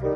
Hey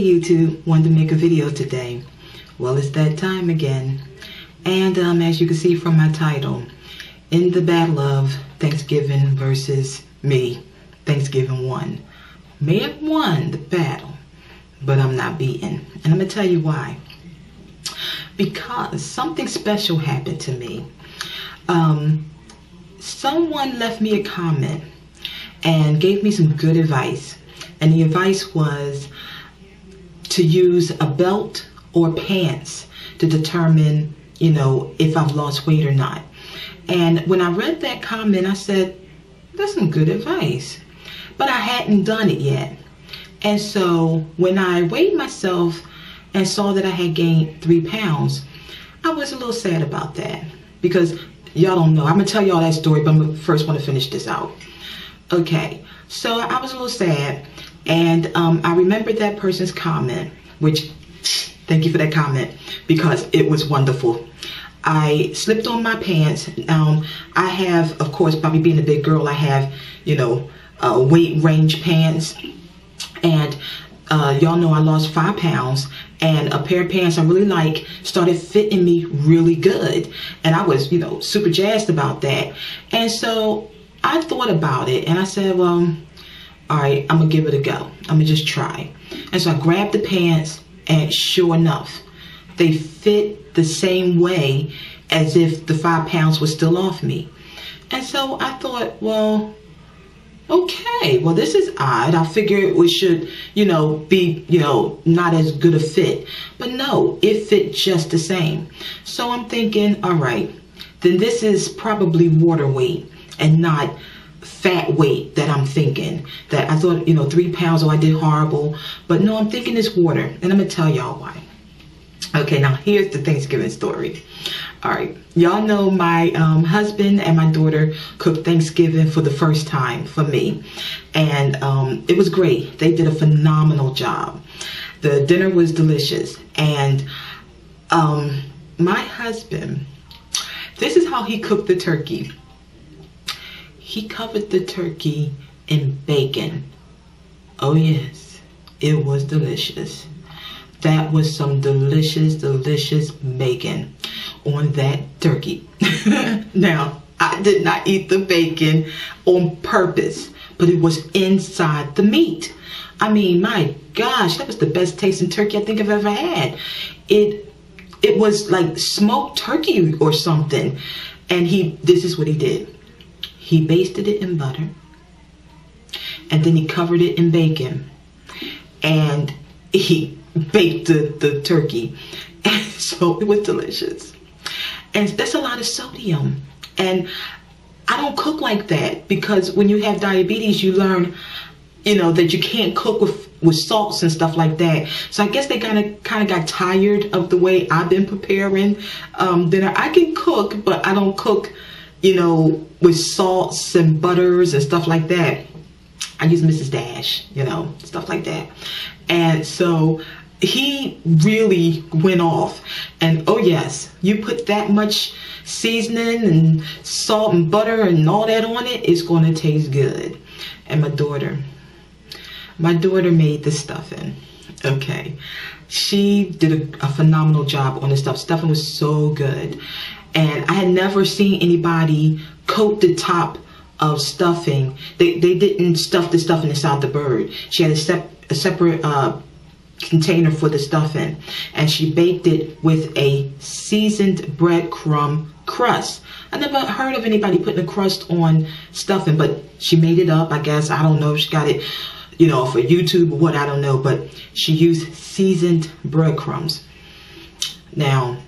YouTube, wanted to make a video today. Well, it's that time again. And as you can see from my title, in the battle of Thanksgiving versus me, Thanksgiving won. May have won the battle, but I'm not beaten. And I'm going to tell you why. Because something special happened to me. Someone left me a comment and gave me some good advice. And the advice was to use a belt or pants to determine, you know, if I've lost weight or not. And when I read that comment, I said, that's some good advice. But I hadn't done it yet. And so when I weighed myself and saw that I had gained 3 pounds, I was a little sad about that. Because y'all don't know. I'm going to tell y'all that story, but I first want to finish this out. Okay, so I was a little sad. And I remembered that person's comment, which, thank you for that comment, because it was wonderful. I slipped on my pants. I have, of course, probably being a big girl, I have, you know, weight range pants. And y'all know I lost 5 pounds. And a pair of pants I really like started fitting me really good. And I was, you know, super jazzed about that. And so I thought about it and I said, well, all right, I'm gonna give it a go. I'm gonna just try. And so I grabbed the pants and sure enough, they fit the same way as if the 5 pounds was still off me. And so I thought, well, okay, well, this is odd. I figured we should, you know, be, you know, not as good a fit. But no, it fit just the same. So I'm thinking, all right, then this is probably water weight and not fat weight that I'm thinking. That I thought, you know, 3 pounds, oh, I did horrible. But no, I'm thinking it's water. And I'm going to tell y'all why. Okay, now here's the Thanksgiving story. All right, y'all know my husband and my daughter cooked Thanksgiving for the first time for me. And it was great. They did a phenomenal job. The dinner was delicious. And my husband, this is how he cooked the turkey. He covered the turkey in bacon. Oh yes, it was delicious. That was some delicious, delicious bacon on that turkey. Now, I did not eat the bacon on purpose, but it was inside the meat. I mean, my gosh, that was the best tasting turkey I think I've ever had. It was like smoked turkey or something. And this is what he did. He basted it in butter, and then he covered it in bacon, and he baked the turkey, and so it was delicious. And that's a lot of sodium, and I don't cook like that because when you have diabetes, you learn, you know, that you can't cook with salts and stuff like that. So I guess they kind of got tired of the way I've been preparing dinner. I can cook, but I don't cook, you know, with salts and butters and stuff like that. I use Mrs. Dash, you know, stuff like that. And so he really went off. And oh yes, you put that much seasoning and salt and butter and all that on it, it's going to taste good. And my daughter made the stuffing. Okay, she did a phenomenal job on the stuff. Stuffing was so good. And I had never seen anybody coat the top of stuffing. They didn't stuff the stuffing inside the bird. She had a separate container for the stuffing. And she baked it with a seasoned breadcrumb crust. I never heard of anybody putting a crust on stuffing, but she made it up, I guess. I don't know if she got it, you know, for YouTube or what, I don't know. But she used seasoned breadcrumbs. Now,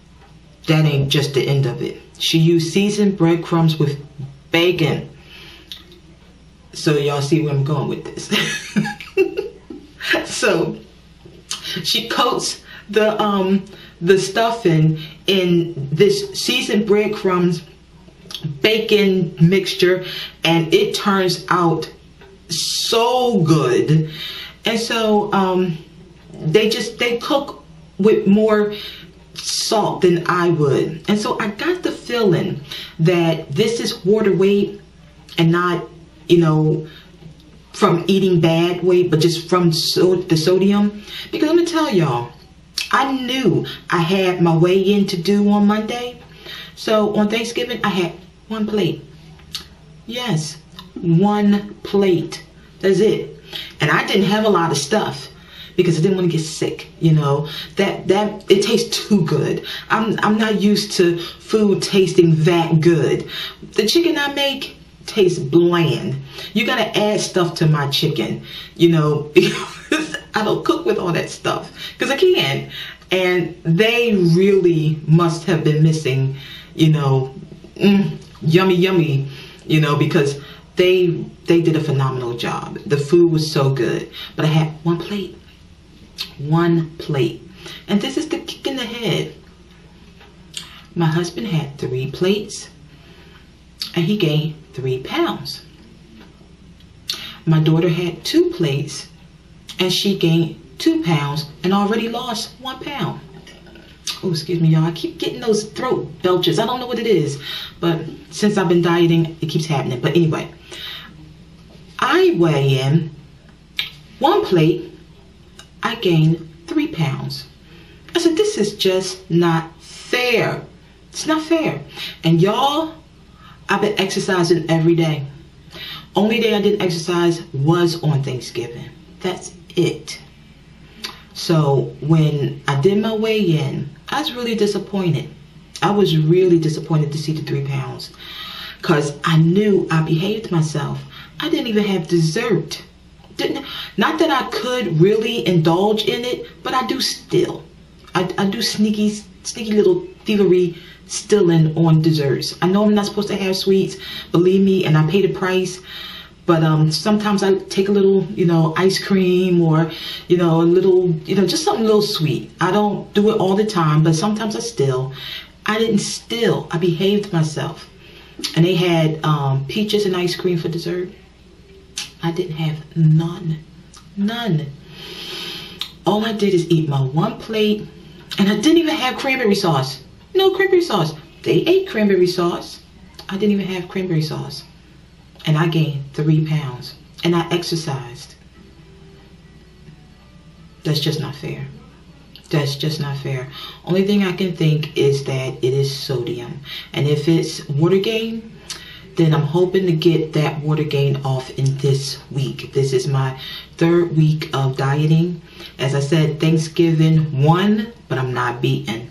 that ain't just the end of it. She used seasoned breadcrumbs with bacon. So y'all see where I'm going with this. So she coats the the stuffing in this seasoned breadcrumbs bacon mixture, and it turns out so good. And so they cook with more salt than I would. And so I got the feeling that this is water weight and not, you know, from eating bad weight, but just from the sodium. Because I'm gonna tell y'all, I knew I had my weigh-in to do on Monday. So on Thanksgiving, I had 1 plate. Yes, 1 plate. That's it. And I didn't have a lot of stuff because I didn't want to get sick. You know, that it tastes too good. I'm not used to food tasting that good. The chicken I make tastes bland. You gotta add stuff to my chicken, you know, because I don't cook with all that stuff because I can't. And they really must have been missing, you know, yummy, you know, because they did a phenomenal job. The food was so good, but I had 1 plate. 1 plate. And this is the kick in the head. My husband had 3 plates and he gained 3 pounds. My daughter had 2 plates and she gained 2 pounds and already lost 1 pound. Oh, excuse me, y'all. I keep getting those throat belches. I don't know what it is, but since I've been dieting, it keeps happening. But anyway, I weigh in 1 plate. I gained 3 pounds. I said, this is just not fair. It's not fair. And y'all, I've been exercising every day. Only day I didn't exercise was on Thanksgiving. That's it. So when I did my weigh-in, I was really disappointed. I was really disappointed to see the 3 pounds because I knew I behaved myself. I didn't even have dessert. Not that I could really indulge in it, but I do still. I do sneaky little thievery stealing on desserts. I know I'm not supposed to have sweets, believe me, and I pay the price. But sometimes I take a little, you know, ice cream or, you know, a little, you know, just something a little sweet. I don't do it all the time, but sometimes I steal. I didn't steal. I behaved myself. And they had peaches and ice cream for dessert. I didn't have none. None. All I did is eat my 1 plate, and I didn't even have cranberry sauce. No cranberry sauce. They ate cranberry sauce. I didn't even have cranberry sauce. And I gained 3 pounds. And I exercised. That's just not fair. That's just not fair. Only thing I can think is that it is sodium. And if it's water gain, then I'm hoping to get that water gain off in this week. This is my 3rd week of dieting. As I said, Thanksgiving won, but I'm not beaten.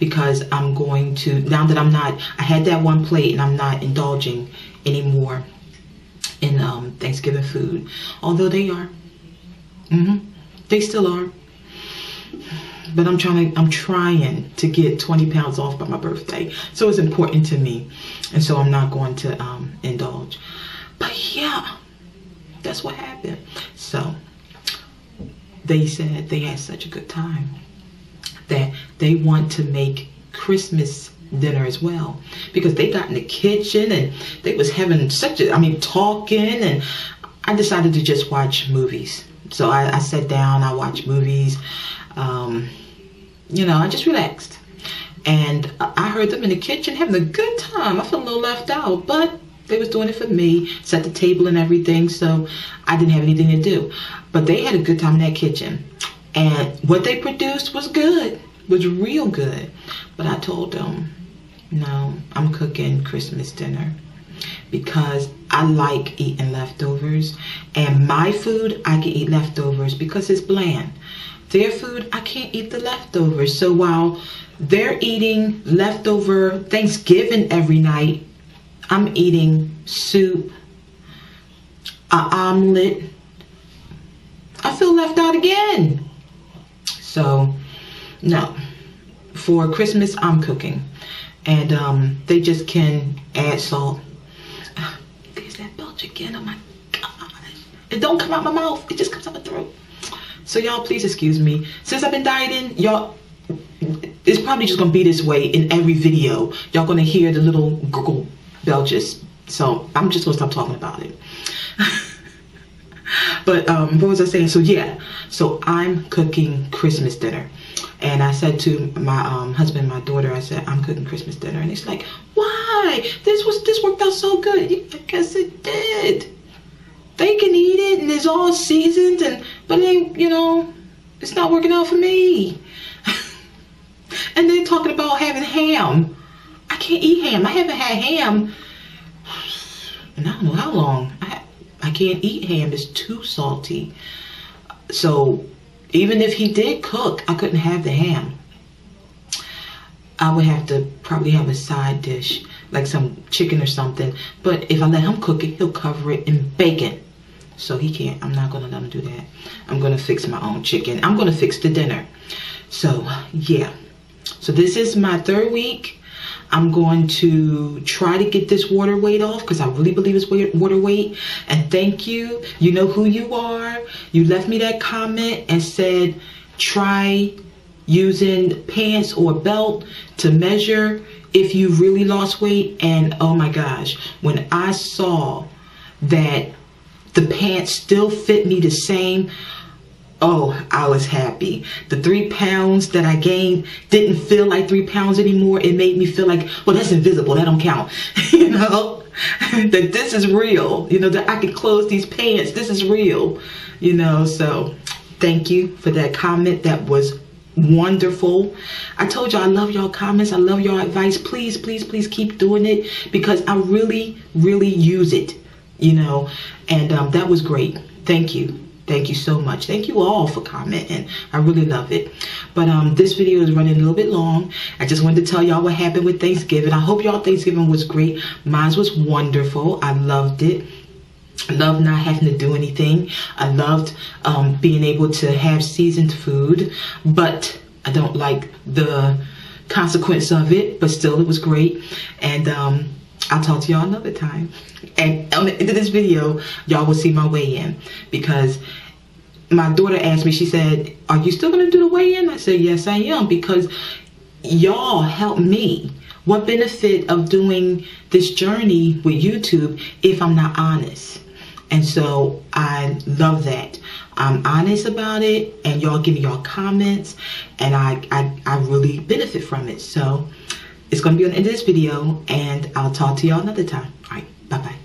Because I'm going to, now that I had that 1 plate and I'm not indulging anymore in Thanksgiving food. Although they are. They still are. But I'm trying to get 20 pounds off by my birthday. So it's important to me. And so I'm not going to indulge. But yeah, that's what happened. So they said they had such a good time that they want to make Christmas dinner as well, because they got in the kitchen and they was having talking, and I decided to just watch movies. So I sat down, I watched movies, you know, I just relaxed. And I heard them in the kitchen having a good time. I felt a little left out, but they was doing it for me, set the table and everything, so I didn't have anything to do. But they had a good time in that kitchen. And what they produced was good, was real good. But I told them, no, I'm cooking Christmas dinner because I like eating leftovers. And my food, I can eat leftovers because it's bland. Their food, I can't eat the leftovers. So while they're eating leftover Thanksgiving every night, I'm eating soup, an omelet. I feel left out again. So, no. For Christmas, I'm cooking. And they just can add salt. There's that belch again. Oh my gosh. It don't come out my mouth. It just comes out my throat. So y'all, please excuse me. Since I've been dieting, y'all, it's probably just gonna be this way in every video. Y'all gonna hear the little gurgle belches. So I'm just gonna stop talking about it. But what was I saying? So yeah, so I'm cooking Christmas dinner. And I said to my husband, my daughter, I said, I'm cooking Christmas dinner. And it's like, why? This worked out so good. I guess it did. They can eat it and it's all seasoned, but then, you know, it's not working out for me. And then talking about having ham. I can't eat ham. I haven't had ham and I don't know how long. I can't eat ham. It's too salty. So even if he did cook, I couldn't have the ham. I would have to probably have a side dish, like some chicken or something. But if I let him cook it, he'll cover it in bacon. So he can't. I'm not going to let him do that. I'm going to fix my own chicken. I'm going to fix the dinner. So yeah. So this is my 3rd week. I'm going to try to get this water weight off because I really believe it's water weight. And thank you. You know who you are. You left me that comment and said try using pants or belt to measure if you really lost weight. And oh my gosh, when I saw that the pants still fit me the same, oh, I was happy. The 3 pounds that I gained didn't feel like 3 pounds anymore. It made me feel like, well, that's invisible. That don't count. You know, that this is real. You know, that I can close these pants. This is real. You know, so thank you for that comment. That was wonderful. I told y'all I love y'all comments. I love y'all advice. Please, please, please keep doing it because I really, really use it. You know, and that was great. Thank you. Thank you so much. Thank you all for commenting. I really love it. But this video is running a little bit long. I just wanted to tell y'all what happened with Thanksgiving. I hope y'all Thanksgiving was great. Mine was wonderful. I loved it. I loved not having to do anything. I loved being able to have seasoned food. But I don't like the consequence of it. But still, it was great. And I'll talk to y'all another time. And on the end of this video, y'all will see my weigh-in because my daughter asked me, she said, are you still going to do the weigh-in? I said, yes, I am, because y'all help me. What benefit of doing this journey with YouTube if I'm not honest? And so I love that. I'm honest about it and y'all give me y'all comments and I really benefit from it. So it's going to be on the end of this video and I'll talk to y'all another time. All right, bye-bye.